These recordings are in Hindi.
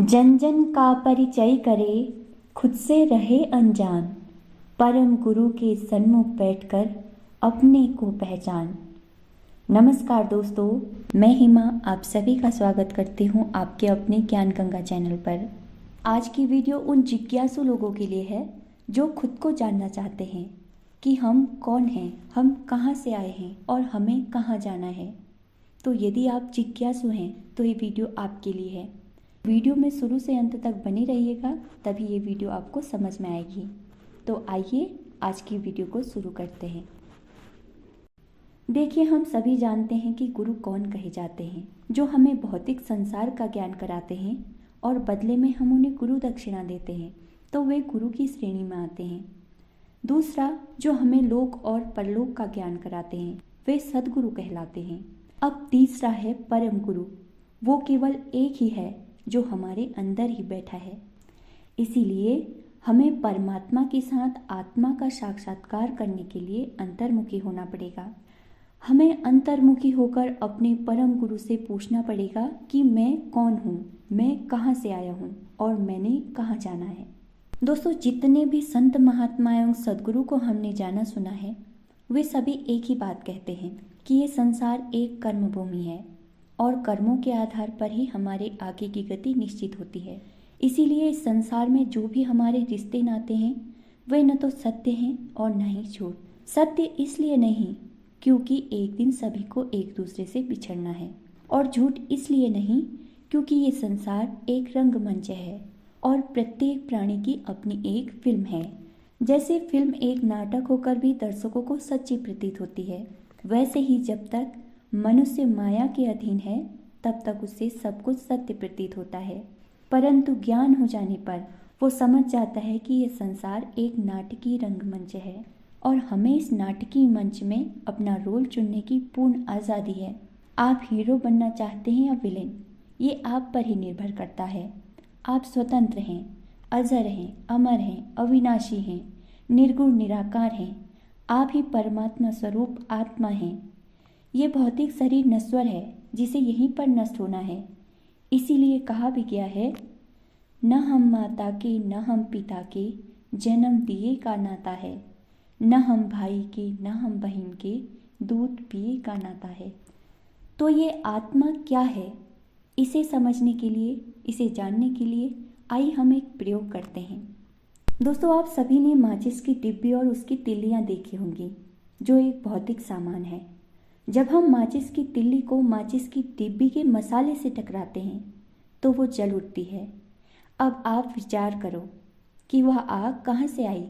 जन जन का परिचय करे, खुद से रहे अनजान, परम गुरु के सन्मुख बैठकर अपने को पहचान। नमस्कार दोस्तों, मैं हिमा आप सभी का स्वागत करती हूँ आपके अपने ज्ञान गंगा चैनल पर। आज की वीडियो उन जिज्ञासु लोगों के लिए है जो खुद को जानना चाहते हैं कि हम कौन हैं, हम कहाँ से आए हैं और हमें कहाँ जाना है। तो यदि आप जिज्ञासु हैं तो ये वीडियो आपके लिए है। वीडियो में शुरू से अंत तक बने रहिएगा, तभी ये वीडियो आपको समझ में आएगी। तो आइए आज की वीडियो को शुरू करते हैं। देखिए, हम सभी जानते हैं कि गुरु कौन कहे जाते हैं, जो हमें भौतिक संसार का ज्ञान कराते हैं और बदले में हम उन्हें गुरु दक्षिणा देते हैं, तो वे गुरु की श्रेणी में आते हैं। दूसरा, जो हमें लोक और परलोक का ज्ञान कराते हैं, वे सद्गुरु कहलाते हैं। अब तीसरा है परम गुरु। वो केवल एक ही है जो हमारे अंदर ही बैठा है। इसीलिए हमें परमात्मा के साथ आत्मा का साक्षात्कार करने के लिए अंतर्मुखी होना पड़ेगा। हमें अंतर्मुखी होकर अपने परम गुरु से पूछना पड़ेगा कि मैं कौन हूँ, मैं कहाँ से आया हूँ और मैंने कहाँ जाना है। दोस्तों, जितने भी संत महात्मा एवं सद्गुरु को हमने जाना सुना है, वे सभी एक ही बात कहते हैं कि ये संसार एक कर्म भूमि है और कर्मों के आधार पर ही हमारे आगे की गति निश्चित होती है। इसीलिए इस संसार में जो भी हमारे रिश्ते नाते हैं, वे न तो सत्य हैं और न ही झूठ। सत्य इसलिए नहीं क्योंकि एक दिन सभी को एक दूसरे से बिछड़ना है, और झूठ इसलिए नहीं क्योंकि ये संसार एक रंगमंच है और प्रत्येक प्राणी की अपनी एक फिल्म है। जैसे फिल्म एक नाटक होकर भी दर्शकों को सच्ची प्रतीत होती है, वैसे ही जब तक मनुष्य माया के अधीन है तब तक उसे सब कुछ सत्य प्रतीत होता है। परंतु ज्ञान हो जाने पर वो समझ जाता है कि यह संसार एक नाटकीय रंगमंच है और हमें इस नाटकीय मंच में अपना रोल चुनने की पूर्ण आज़ादी है। आप हीरो बनना चाहते हैं या विलेन, ये आप पर ही निर्भर करता है। आप स्वतंत्र हैं, अजर हैं, अमर हैं, अविनाशी हैं, निर्गुण निराकार हैं। आप ही परमात्मा स्वरूप आत्मा हैं। ये भौतिक शरीर नश्वर है जिसे यहीं पर नष्ट होना है। इसीलिए कहा भी गया है, न हम माता के न हम पिता के, जन्म दिए का नाता है। न हम भाई के न हम बहन के, दूध पिए का नाता है। तो ये आत्मा क्या है, इसे समझने के लिए, इसे जानने के लिए आइए हम एक प्रयोग करते हैं। दोस्तों, आप सभी ने माचिस की डिब्बी और उसकी तिल्लियाँ देखी होंगी, जो एक भौतिक सामान है। जब हम माचिस की तिल्ली को माचिस की डिब्बी के मसाले से टकराते हैं तो वो जल उठती है। अब आप विचार करो कि वह आग कहाँ से आई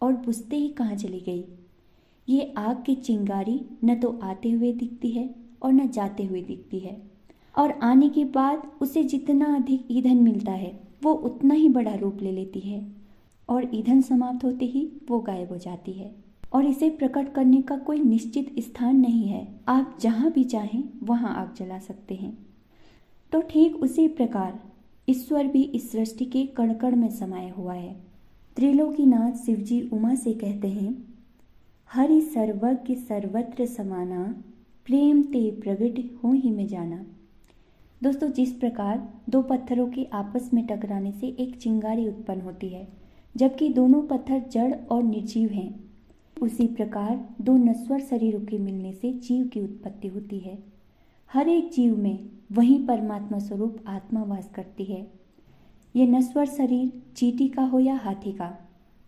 और बुझते ही कहाँ चली गई। ये आग की चिंगारी न तो आते हुए दिखती है और न जाते हुए दिखती है, और आने के बाद उसे जितना अधिक ईंधन मिलता है वो उतना ही बड़ा रूप ले लेती है, और ईंधन समाप्त होते ही वो गायब हो जाती है। और इसे प्रकट करने का कोई निश्चित स्थान नहीं है, आप जहाँ भी चाहें वहाँ आग जला सकते हैं। तो ठीक उसी प्रकार ईश्वर भी इस सृष्टि के कण कण में समाया हुआ है। त्रिलोकीनाथ शिवजी उमा से कहते हैं, हरि सर्वज्ञ सर्वत्र समाना, प्रेम ते प्रगट हो ही में जाना। दोस्तों, जिस प्रकार दो पत्थरों के आपस में टकराने से एक चिंगारी उत्पन्न होती है, जबकि दोनों पत्थर जड़ और निर्जीव हैं, उसी प्रकार दो नश्वर शरीरों के मिलने से जीव की उत्पत्ति होती है। हर एक जीव में वही परमात्मा स्वरूप आत्मा वास करती है। यह नश्वर शरीर चींटी का हो या हाथी का,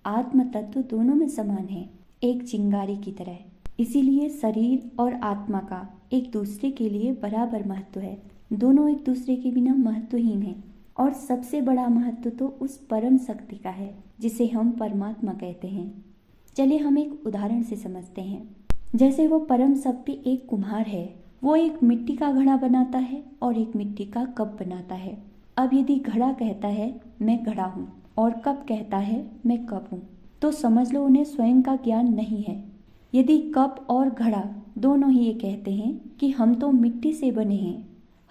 आत्म तत्व दोनों में समान है, एक चिंगारी की तरह। इसीलिए शरीर और आत्मा का एक दूसरे के लिए बराबर महत्व है। दोनों एक दूसरे के बिना महत्वहीन हैं, और सबसे बड़ा महत्व तो उस परम शक्ति का है जिसे हम परमात्मा कहते हैं। चलिए हम एक उदाहरण से समझते हैं। जैसे वो परम शक्ति एक कुम्हार है, वो एक मिट्टी का घड़ा बनाता है और एक मिट्टी का कप बनाता है। अब यदि घड़ा कहता है मैं घड़ा हूँ और कप कहता है मैं कप हूँ, तो समझ लो उन्हें स्वयं का ज्ञान नहीं है। यदि कप और घड़ा दोनों ही ये कहते हैं कि हम तो मिट्टी से बने हैं,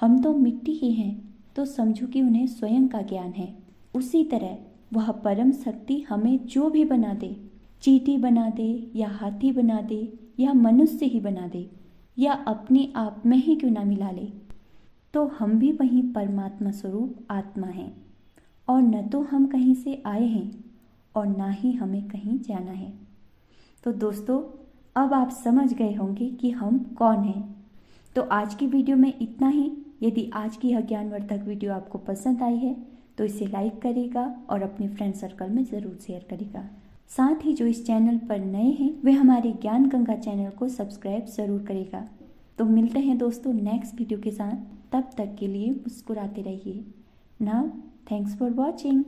हम तो मिट्टी ही हैं, तो समझो कि उन्हें स्वयं का ज्ञान है। उसी तरह वह परम शक्ति हमें जो भी बना दे, चींटी बना दे या हाथी बना दे या मनुष्य ही बना दे या अपने आप में ही क्यों ना मिला ले, तो हम भी वही परमात्मा स्वरूप आत्मा हैं। और न तो हम कहीं से आए हैं और ना ही हमें कहीं जाना है। तो दोस्तों, अब आप समझ गए होंगे कि हम कौन हैं। तो आज की वीडियो में इतना ही। यदि आज की यह ज्ञानवर्धक वीडियो आपको पसंद आई है तो इसे लाइक करेगा और अपने फ्रेंड सर्कल में ज़रूर शेयर करेगा। साथ ही जो इस चैनल पर नए हैं वे हमारे ज्ञान गंगा चैनल को सब्सक्राइब ज़रूर करेगा। तो मिलते हैं दोस्तों नेक्स्ट वीडियो के साथ। तब तक के लिए मुस्कुराते रहिए। Now thanks for watching.